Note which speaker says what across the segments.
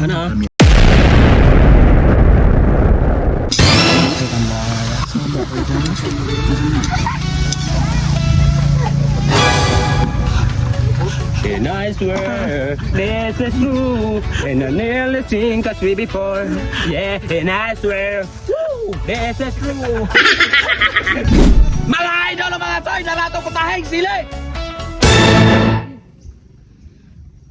Speaker 1: Ano? And I swear this is true, and I nearly think as we before. Yeah, and I swear, woo, this is true. Mga idol, mga toy, naratong putahing sili.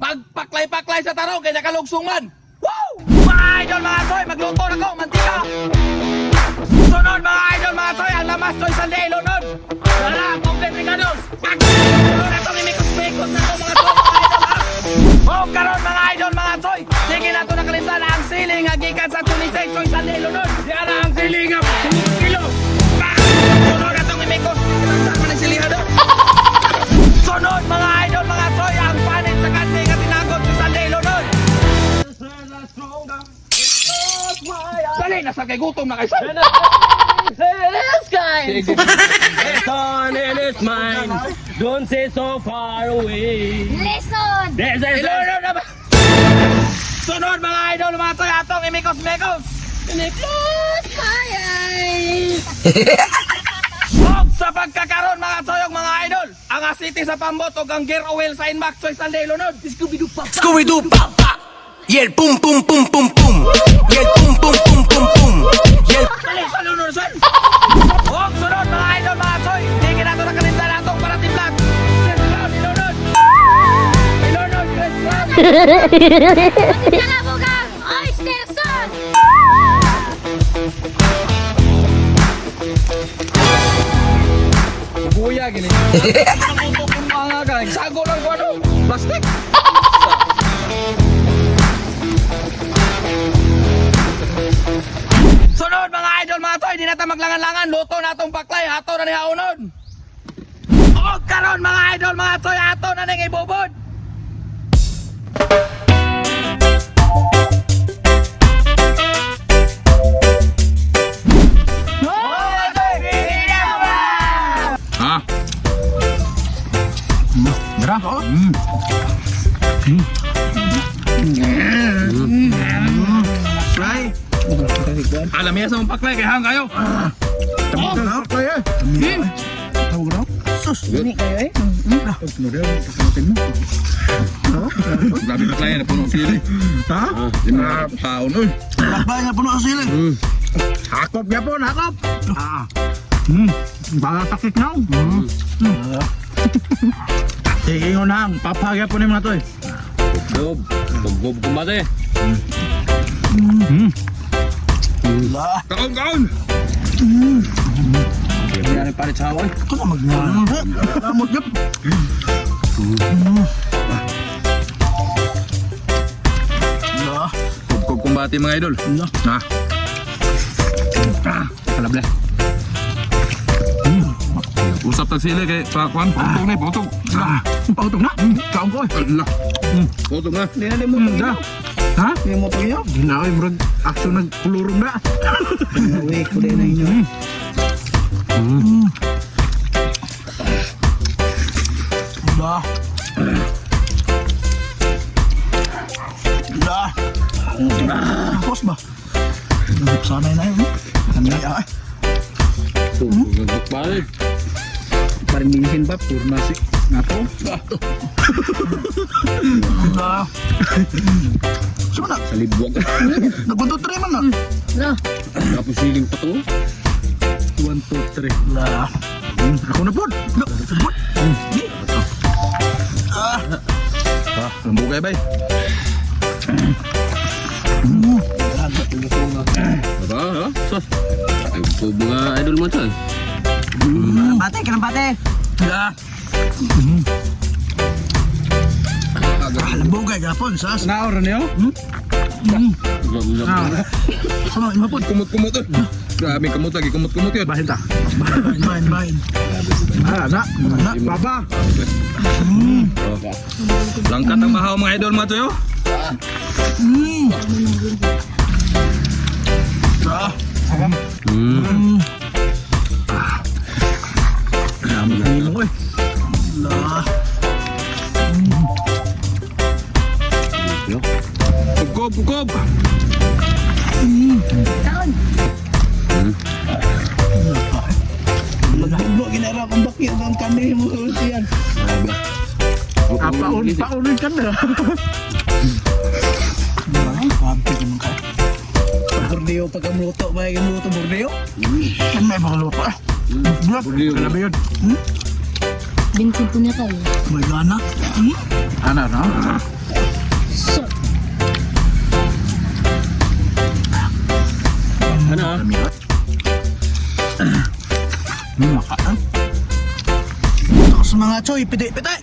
Speaker 1: Pagpaklay-paklay sa tarong, kaya nakalungsong man. Woo! Mga idol, mga toy, magluto na ko, mantika. Sunod, mga idol, mga toy, ang lamas toy sa delo nun. Wala, complete regalos. Sunod na itong imikos-mikos na ito, mga toy, mga idol, ha? O, karon mga idol, mga toy, sige na ito nakalimtan na ang siling, hagikan sa tulisay, toy sa delo nun. Yan na ang siling, kilo. Sunod na itong imikos. Saan man ang silihan doon? Sunod, mga idol, mga toy, ang panin sa kanting at tinagot sa delo nun. Dali, nasa kay gutom na kay San.
Speaker 2: This guy!
Speaker 1: It's on and it's mine. Don't say so far away.
Speaker 2: Listen!
Speaker 1: Ilolo na ba? Sunod mga idol, mga toy, atong imikos-mikos.
Speaker 2: Close my eyes!
Speaker 1: Og sa pagkakaroon mga toy, mga idol, ang asiti sa pambot o ang gear oil sa inmax choice sa delo nun.
Speaker 3: Scooby-Doo papa. Y el pum pum pum pum pum. Y el pum pum pum pum pum. Y el
Speaker 1: Dali, sa lunod, son! Og sunod mga idol, mga toy, tingin nato na kaninda natong para timblag. Ilunod! Ilunod, Chris Brown!
Speaker 2: Kalabugang oyster sauce!
Speaker 1: Buya gini. Mga guys, sago lang ko ano? Plastic. Sunod mga idol, mga toy, di nata maglangan-langan, luto na itong paklay, ato na ni haunon. O karon mga idol, mga toy, ato na ning ibubod.
Speaker 4: Ha? Dara?
Speaker 1: Right? Alam niya sa mong paklay, kaya hang kayo.
Speaker 4: Grabe na klaya na puno sili.
Speaker 1: Ha?
Speaker 4: Yung mga tao nun.
Speaker 1: Bakla niya puno ang sili. Hakop niya po, hakop. Baka takik na. Sige nga na, papagya po ni mga toy.
Speaker 5: Bugbob kumate.
Speaker 4: Kaon!
Speaker 1: Hindi na rin palit sa haway. Ito na magnyaan. Lamot yap.
Speaker 4: Kubkob kumbati mga idol. Ha?
Speaker 1: Kalable.
Speaker 4: Usap tag sili kay Pakwan. Pautog na, pautog.
Speaker 1: Pautog na. Kaon ko eh.
Speaker 4: Allah. Pautog na.
Speaker 1: Hindi na din mo na. Ha? Hindi mo ito yun? Hindi na kayo, murag action nagpulurong na. Away ko din na inyo. Wala. Wala. Tapos ba? Sanay na yun. Sanay ay.
Speaker 5: Bugbob pare.
Speaker 1: Parinihin ba? Purnasik. Nato. Wala. Saan na?
Speaker 5: Sa libwag.
Speaker 1: Nagpunto 3 man na.
Speaker 2: No.
Speaker 5: Tapos siling pa to.
Speaker 1: 1, 2, 3. Wala. Ako na po.
Speaker 4: Lambugay bay.
Speaker 5: Aba, ha? Sos. Ay, mga idol mo ito.
Speaker 1: Bate, ka ng bate. Wala. Lambugay gapon, sas. Naor niyo? Ano, imapod.
Speaker 4: Kumot-kumot eh. Grabe kumot lagi, kumot-kumot yun.
Speaker 1: Bahin ta. Bahin. Na, baba.
Speaker 4: Langkat ang mahaw mga idol mga toyo.
Speaker 1: Naman ko eh.
Speaker 4: kukob.
Speaker 2: Taon.
Speaker 1: Magbulo, ginara kong bakit ang kanil mo siyan. Paulit ka na. Ay, pabti ka ka. Bordeo, pagkamuto, may kamuto bordeo? Ano may mga lupa? Ano ba yun?
Speaker 2: Binsin po niya kayo.
Speaker 1: May gana? Ana, no?
Speaker 2: So,
Speaker 5: Ano?
Speaker 1: Makaan. Sa mga choy, piti-piti!